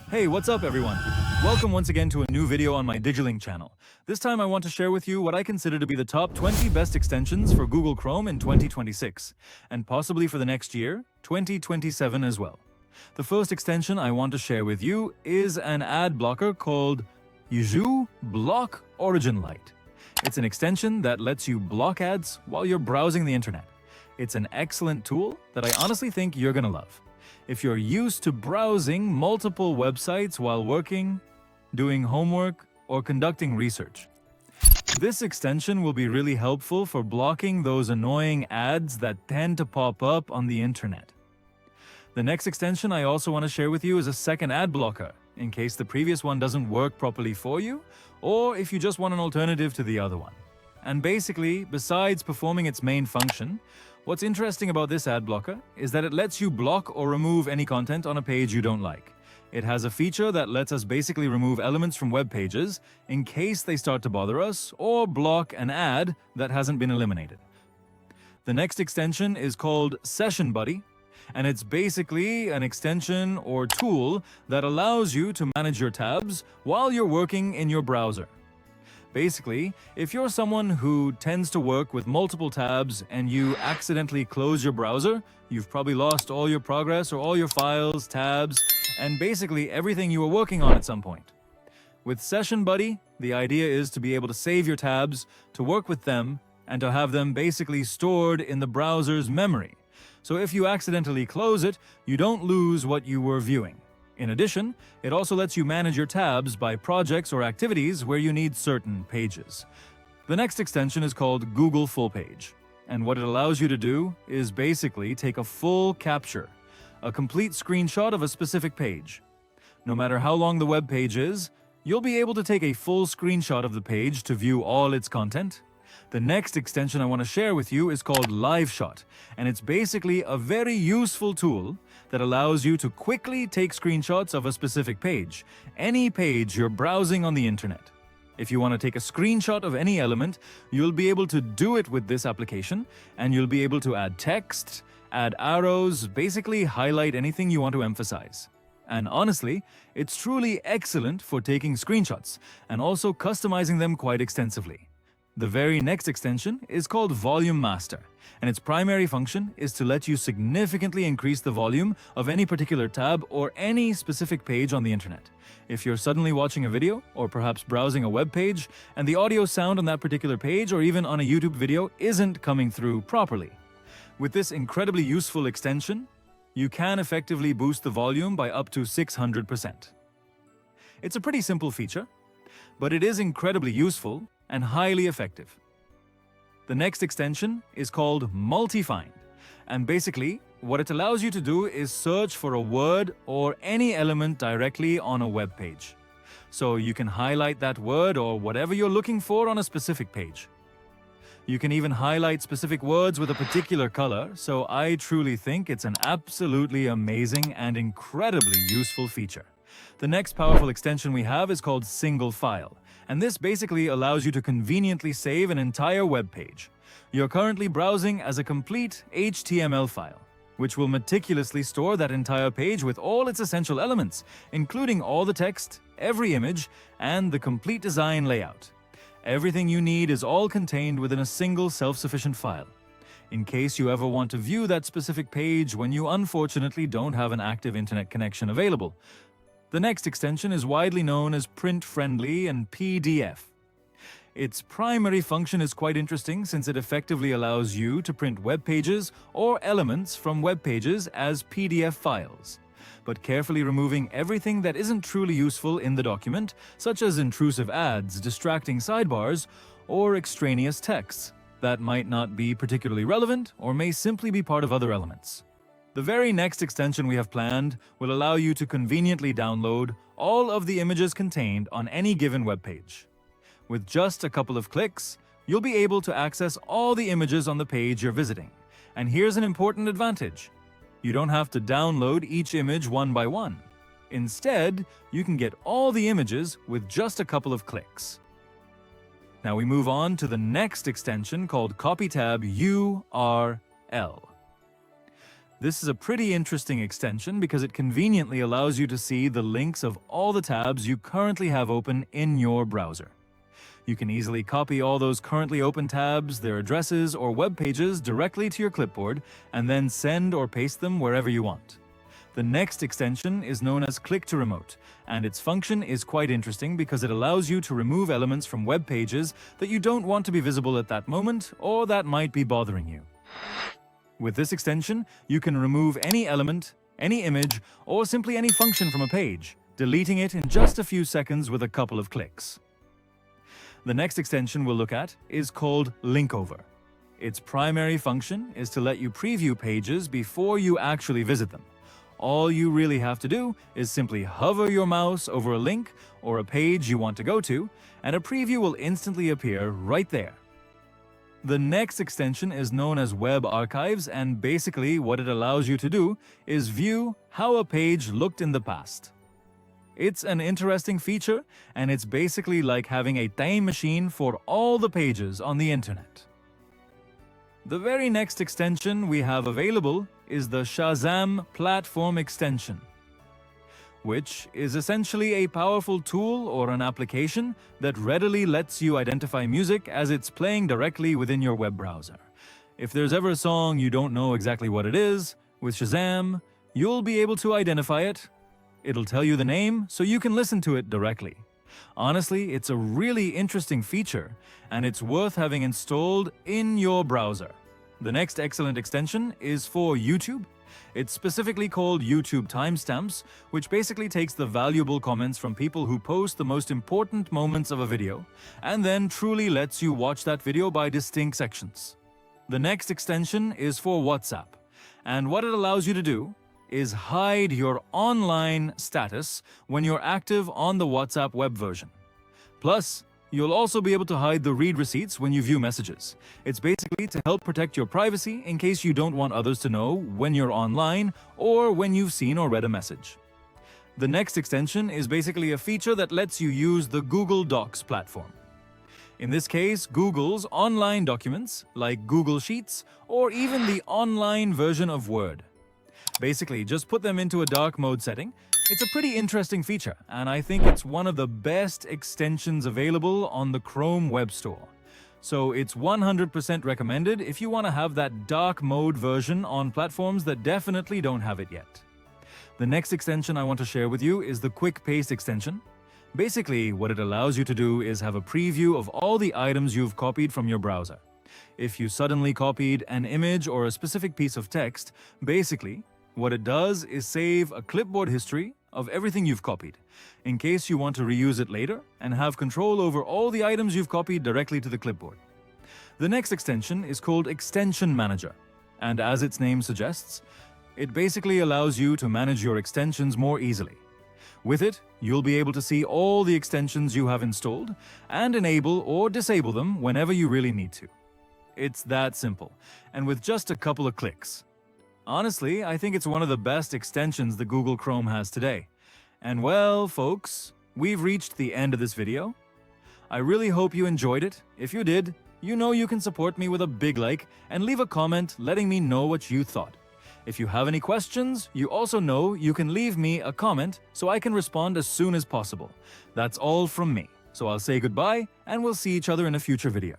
Hey, what's up everyone? Welcome once again to a new video on my DigiLink channel. This time I want to share with you what I consider to be the top 20 best extensions for Google Chrome in 2026, and possibly for the next year, 2027 as well. The first extension I want to share with you is an ad blocker called uBlock Origin Lite. It's an extension that lets you block ads while you're browsing the internet. It's an excellent tool that I honestly think you're gonna love. If you're used to browsing multiple websites while working, doing homework, or conducting research, this extension will be really helpful for blocking those annoying ads that tend to pop up on the internet. The next extension I also want to share with you is a second ad blocker, in case the previous one doesn't work properly for you, or if you just want an alternative to the other one. And basically, besides performing its main function, what's interesting about this ad blocker is that it lets you block or remove any content on a page you don't like. It has a feature that lets us basically remove elements from web pages in case they start to bother us, or block an ad that hasn't been eliminated. The next extension is called Session Buddy, and it's basically an extension or tool that allows you to manage your tabs while you're working in your browser. Basically, if you're someone who tends to work with multiple tabs and you accidentally close your browser, you've probably lost all your progress or all your files, tabs, and basically everything you were working on at some point. With Session Buddy, the idea is to be able to save your tabs, to work with them, and to have them basically stored in the browser's memory. So if you accidentally close it, you don't lose what you were viewing. In addition, it also lets you manage your tabs by projects or activities where you need certain pages. The next extension is called GoFullPage, and what it allows you to do is basically take a full capture, a complete screenshot of a specific page. No matter how long the web page is, you'll be able to take a full screenshot of the page to view all its content. The next extension I want to share with you is called Lightshot, and it's basically a very useful tool that allows you to quickly take screenshots of a specific page, any page you're browsing on the internet. If you want to take a screenshot of any element, you'll be able to do it with this application, and you'll be able to add text, add arrows, basically highlight anything you want to emphasize. And honestly, it's truly excellent for taking screenshots and also customizing them quite extensively. The very next extension is called Volume Master, and its primary function is to let you significantly increase the volume of any particular tab or any specific page on the internet. If you're suddenly watching a video or perhaps browsing a web page and the audio sound on that particular page or even on a YouTube video isn't coming through properly. With this incredibly useful extension, you can effectively boost the volume by up to 600%. It's a pretty simple feature, but it is incredibly useful and highly effective. The next extension is called MultiFind, and basically what it allows you to do is search for a word or any element directly on a web page. So you can highlight that word or whatever you're looking for on a specific page. You can even highlight specific words with a particular color, so I truly think it's an absolutely amazing and incredibly useful feature. The next powerful extension we have is called SingleFile, and this basically allows you to conveniently save an entire web page. You're currently browsing as a complete HTML file, which will meticulously store that entire page with all its essential elements, including all the text, every image, and the complete design layout. Everything you need is all contained within a single self-sufficient file, in case you ever want to view that specific page when you unfortunately don't have an active internet connection available. The next extension is widely known as Print Friendly and PDF. Its primary function is quite interesting since it effectively allows you to print web pages or elements from web pages as PDF files, but carefully removing everything that isn't truly useful in the document, such as intrusive ads, distracting sidebars, or extraneous texts that might not be particularly relevant or may simply be part of other elements. The very next extension we have planned will allow you to conveniently download all of the images contained on any given web page. With just a couple of clicks, you'll be able to access all the images on the page you're visiting. And here's an important advantage. You don't have to download each image one by one. Instead, you can get all the images with just a couple of clicks. Now we move on to the next extension called CopyTab URL. This is a pretty interesting extension because it conveniently allows you to see the links of all the tabs you currently have open in your browser. You can easily copy all those currently open tabs, their addresses, or web pages directly to your clipboard and then send or paste them wherever you want. The next extension is known as Click to Remote, and its function is quite interesting because it allows you to remove elements from web pages that you don't want to be visible at that moment or that might be bothering you. With this extension, you can remove any element, any image, or simply any function from a page, deleting it in just a few seconds with a couple of clicks. The next extension we'll look at is called Linkover. Its primary function is to let you preview pages before you actually visit them. All you really have to do is simply hover your mouse over a link or a page you want to go to, and a preview will instantly appear right there. The next extension is known as Web Archives, and basically what it allows you to do is view how a page looked in the past. It's an interesting feature, and it's basically like having a time machine for all the pages on the internet. The very next extension we have available is the Shazam platform extension, which is essentially a powerful tool or an application that readily lets you identify music as it's playing directly within your web browser. If there's ever a song you don't know exactly what it is, with Shazam, you'll be able to identify it. It'll tell you the name so you can listen to it directly. Honestly, it's a really interesting feature, and it's worth having installed in your browser. The next excellent extension is for YouTube. It's specifically called YouTube Timestamps, which basically takes the valuable comments from people who post the most important moments of a video, and then truly lets you watch that video by distinct sections. The next extension is for WhatsApp, and what it allows you to do is hide your online status when you're active on the WhatsApp web version. Plus, you'll also be able to hide the read receipts when you view messages. It's basically to help protect your privacy in case you don't want others to know when you're online or when you've seen or read a message. The next extension is basically a feature that lets you use the Google Docs platform. In this case, Google's online documents like Google Sheets or even the online version of Word. Basically, just put them into a dark mode setting. It's a pretty interesting feature, and I think it's one of the best extensions available on the Chrome Web Store. So it's 100% recommended if you want to have that dark mode version on platforms that definitely don't have it yet. The next extension I want to share with you is the Quick Paste extension. Basically, what it allows you to do is have a preview of all the items you've copied from your browser. If you suddenly copied an image or a specific piece of text, basically, what it does is save a clipboard history of everything you've copied, in case you want to reuse it later and have control over all the items you've copied directly to the clipboard. The next extension is called Extension Manager, and as its name suggests, it basically allows you to manage your extensions more easily. With it, you'll be able to see all the extensions you have installed and enable or disable them whenever you really need to. It's that simple, and with just a couple of clicks. Honestly, I think it's one of the best extensions that Google Chrome has today. And well, folks, we've reached the end of this video. I really hope you enjoyed it. If you did, you know you can support me with a big like and leave a comment letting me know what you thought. If you have any questions, you also know you can leave me a comment so I can respond as soon as possible. That's all from me. So I'll say goodbye, and we'll see each other in a future video.